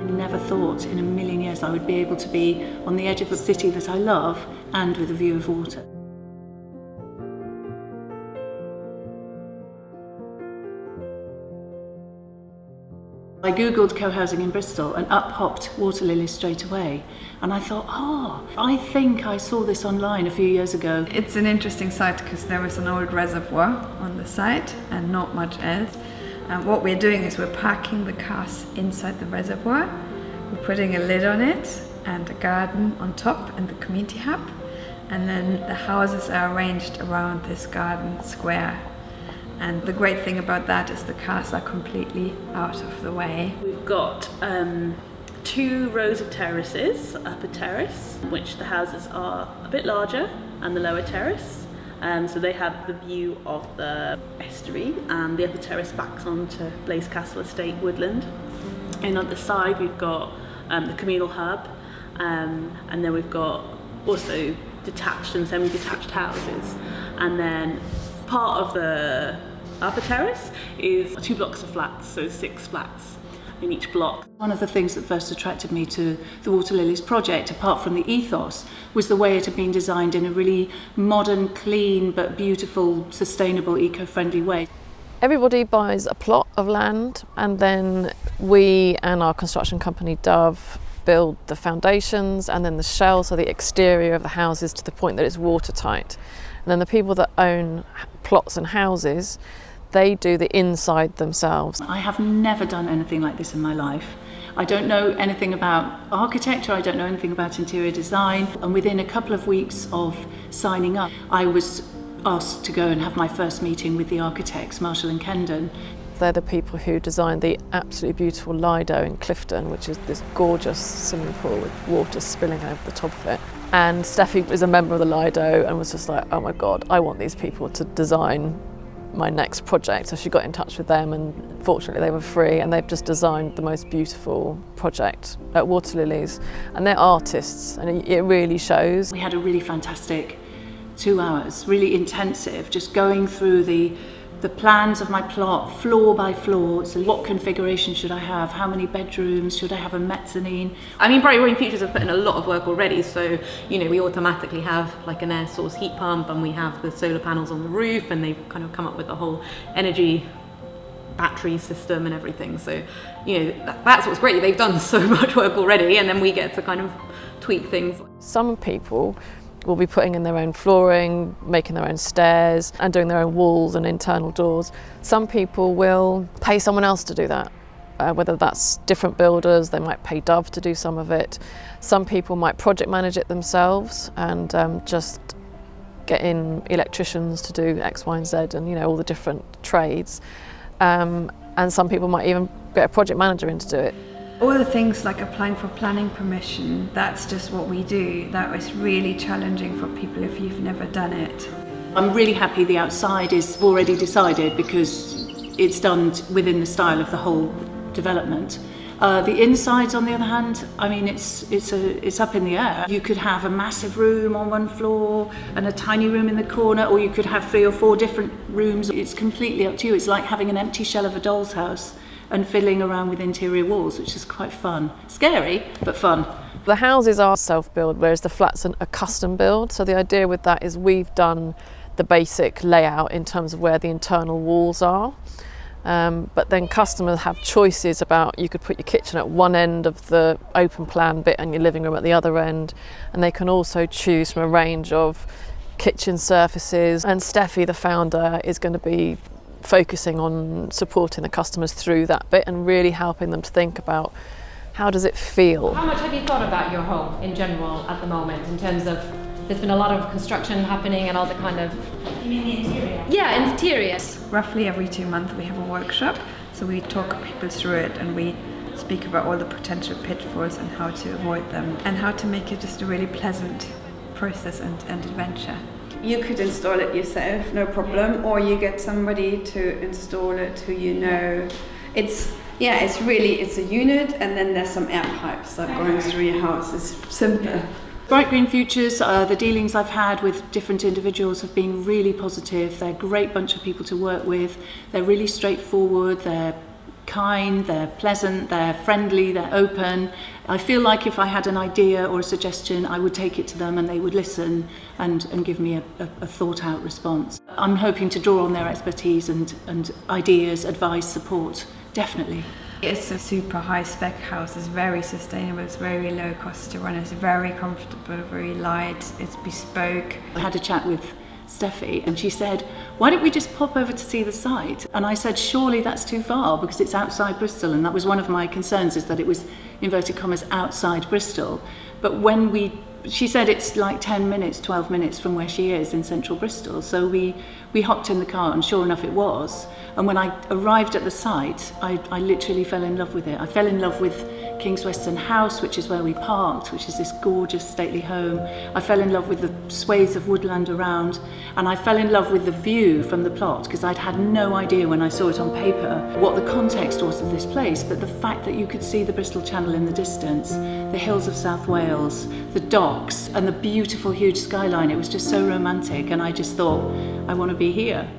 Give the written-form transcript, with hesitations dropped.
Never thought in a million years I would be able to be on the edge of a city that I love and with a view of water. I googled co-housing in Bristol and up popped Water Lilies straight away, and I thought, I think I saw this online a few years ago. It's an interesting site because there was an old reservoir on the site and not much else. And what we're doing is we're parking the cars inside the reservoir, we're putting a lid on it and a garden on top and the community hub, and then the houses are arranged around this garden square. And the great thing about that is the cars are completely out of the way. We've got 2 rows of terraces, upper terrace, which the houses are a bit larger, and the lower terrace. So they have the view of the estuary, and the upper terrace backs onto Blaze Castle Estate woodland. And on the side we've got the communal hub, and then we've got also detached and semi-detached houses. And then part of the upper terrace is 2 blocks of flats, so 6 flats in each block. One of the things that first attracted me to the Water Lilies project, apart from the ethos, was the way it had been designed in a really modern, clean but beautiful, sustainable, eco-friendly way. Everybody buys a plot of land, and then we and our construction company Dove build the foundations and then the shell, so the exterior of the houses, to the point that it's watertight. And then the people that own plots and houses, they do the inside themselves. I have never done anything like this in my life. I don't know anything about architecture, I don't know anything about interior design, and within a couple of weeks of signing up, I was asked to go and have my first meeting with the architects, Marshall and Kendon. They're the people who designed the absolutely beautiful Lido in Clifton, which is this gorgeous swimming pool with water spilling over the top of it. And Steffi is a member of the Lido and was just like, oh my God, I want these people to design my next project. So she got in touch with them, and fortunately they were free, and they've just designed the most beautiful project at Water Lilies. And they're artists, and it really shows. We had a really fantastic 2 hours, really intensive, just going through the plans of my plot, floor by floor. So what configuration should I have? How many bedrooms? Should I have a mezzanine? I mean, Bright Green Futures have put in a lot of work already. So, you know, we automatically have like an air source heat pump, and we have the solar panels on the roof, and they've kind of come up with the whole energy battery system and everything. So, you know, that's what's great. They've done so much work already, and then we get to kind of tweak things. Some people will be putting in their own flooring, making their own stairs and doing their own walls and internal doors. Some people will pay someone else to do that, whether that's different builders, they might pay Dove to do some of it. Some people might project manage it themselves and just get in electricians to do X, Y and Z and, you know, all the different trades. And some people might even get a project manager in to do it. All the things like applying for planning permission, that's just what we do. That was really challenging for people if you've never done it. I'm really happy the outside is already decided because it's done within the style of the whole development. The insides, on the other hand, I mean, it's up in the air. You could have a massive room on one floor and a tiny room in the corner, or you could have 3 or 4 different rooms. It's completely up to you. It's like having an empty shell of a doll's house and fiddling around with interior walls, which is quite fun. Scary, but fun. The houses are self-build, whereas the flats are a custom build. So the idea with that is we've done the basic layout in terms of where the internal walls are. But then customers have choices about, you could put your kitchen at one end of the open plan bit and your living room at the other end. And they can also choose from a range of kitchen surfaces. And Steffi, the founder, is going to be focusing on supporting the customers through that bit and really helping them to think about how does it feel. How much have you thought about your home in general at the moment, in terms of there's been a lot of construction happening and all the kind of... You mean the interior? Yeah, interiors. Roughly every 2 months we have a workshop, so we talk people through it and we speak about all the potential pitfalls and how to avoid them and how to make it just a really pleasant process and adventure. You could install it yourself, no problem, or you get somebody to install it who you know. It's a unit, and then there's some air pipes that going through your house. It's simple. Bright Green Futures, the dealings I've had with different individuals have been really positive. They're a great bunch of people to work with. They're really straightforward, they're kind, they're pleasant, they're friendly, they're open. I feel like if I had an idea or a suggestion, I would take it to them and they would listen and give me a thought out response. I'm hoping to draw on their expertise and ideas, advice, support, definitely. It's a super high spec house. It's very sustainable. It's very low cost to run. It's very comfortable, very light. It's bespoke. I had a chat with Steffi and she said, why don't we just pop over to see the site? And I said, surely that's too far because it's outside Bristol, and that was one of my concerns, is that it was, inverted commas, outside Bristol. But she said it's like 10 minutes, 12 minutes from where she is in central Bristol. So we hopped in the car and sure enough it was. And when I arrived at the site, I literally fell in love with it. I fell in love with King's Weston House, which is where we parked, which is this gorgeous stately home. I fell in love with the swathes of woodland around, and I fell in love with the view from the plot, because I'd had no idea when I saw it on paper what the context was of this place, but the fact that you could see the Bristol Channel in the distance, the hills of South Wales, the docks, and the beautiful huge skyline, it was just so romantic, and I just thought, I want to be here.